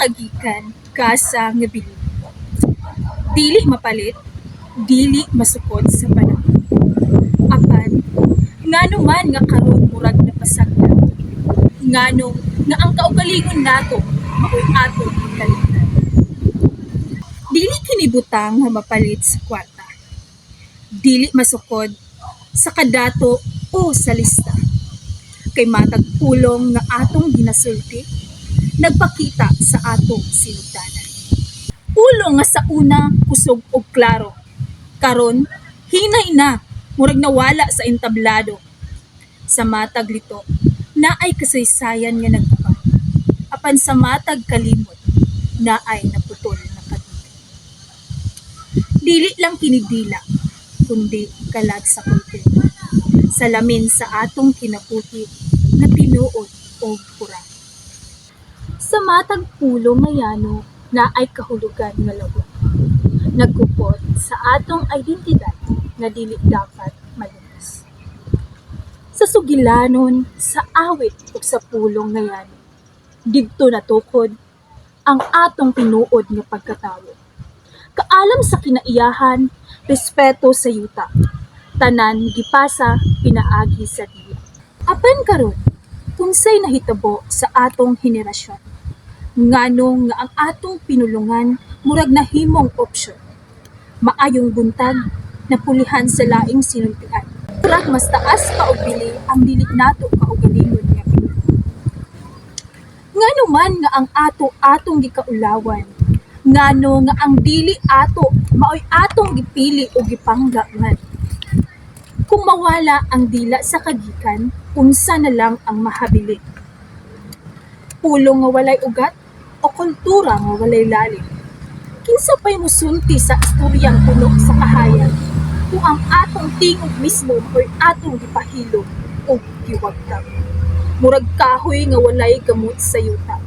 kagikan kasa nga bilib. Dili mapalit, dili masukod sa panahon. Apan, ngano man nga karon murag napasagda. Ngano nga ang kaugalingon nato maoy aton kalimtan. Dili kinibutang nga mapalit sa kwarta. Dili masukod sa kadato o sa lista. Kay matag pulong nga atong ginasulti, nagpakita sa atong sinugdanan. Pulong nga sa una kusog og klaro. Karon, hinay na, murag nawala sa entablado. Sa matag lito, naay kasaysayan nga nagtukan. Apan sa matag kalimot, naay naputol na kagikan. Dili lang kinidila, kundi kalag sa kultura. Salamin sa atong kinabuhi na tinuod o pura. Sa matag pulo ngayano na ay kahulugan nga lawak. Nagkupot sa atong identidad na dili dapat malunas. Sa sugilanon, sa awit ug sa pulong ngayano, didto natukod ang atong tinuod nga pagkatawo. Kaalam sa kinaiyahan, respeto sa yuta. Tanan gipasa pinaagi sa dili. Apan karon, unsay nahitabo sa atong henerasyon? Ngano nga ang atong pinulungan murag nahimong opsyon. Maayong buntag, napulihan sa laing sinultian. Murag mas taas pa og bili ang dili nato kaugalingon nga pinulungan. Ngano man nga ang atong gikaulawan, ngano nga ang dili ato maoy atong gipili o gipangga man. Kung mawala ang dila sa kagikan, unsa na lang ang mahabili? Pulong nga walay ugat o kultura nga walay lalim? Kinsa pa'y musulti sa istoryang puno sa kahayan kung ang atong tingog mismo o atong gipahilom o giwagtang? Murag kahoy nga walay gamot sa yuta.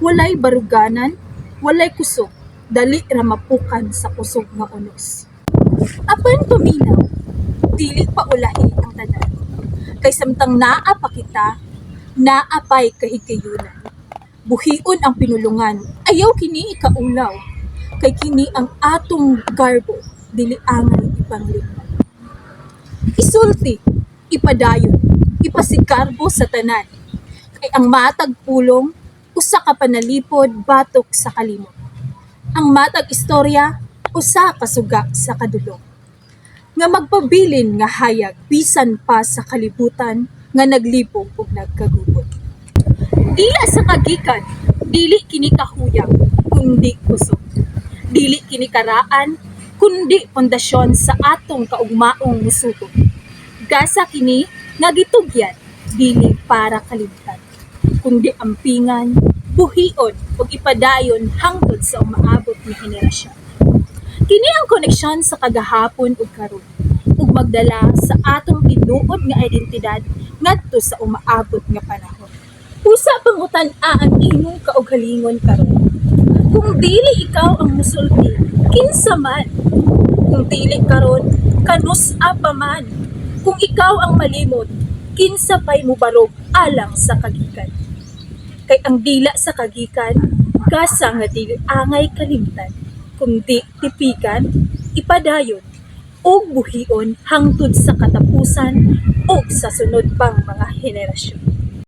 Walay baruganan, walay kusog, dali ra mapukan sa kusog nga unos. Apan paminaw, dili pa ulahi ang tanan. Kay samtang naa pa kita, naapay kahigayunan. Buhion ang pinulungan, ayaw kini ikaulaw. Kay kini ang atong garbo, dili angay ipanglingman. Isulti, ipadayon, ipasigarbo sa tanan. Kay ang matag pulong, usa ka panalipod batok sa kalimot. Ang matag istorya, usa ka suga sa kadulong. Nga magpabilin nga hayag bisan pa sa kalibutan nga naglipong ug nagkagubot. Dila sa kagikan, dili kini kahuyang kundi kusog. Dili kini karaan kundi pundasyon sa atong kaugmaong musutog. Gasa kini nga gitugyan dili para kalimtan, kundi ampingan, buhion ug ipadayon hangtod sa umaabot nga henerasyon. Kini ang koneksyon sa kagahapon ug karon ug magdala sa atong tinuod nga identidad ngadto sa umaabot nga panahon. Usa pangutan-a ang imong kaugalingon karon. Kung dili ikaw ang musulti, kinsa man? Kung dili karon, kanus-a pa man. Kung ikaw ang malimot, kinsa pay mubarog alang sa kagikan? Kay ang dila sa kagikan, gasa nga dili angay kalimtan, kundi tipikan, ipadayon, o buhion hangtod sa katapusan o sa sunod pang mga henerasyon.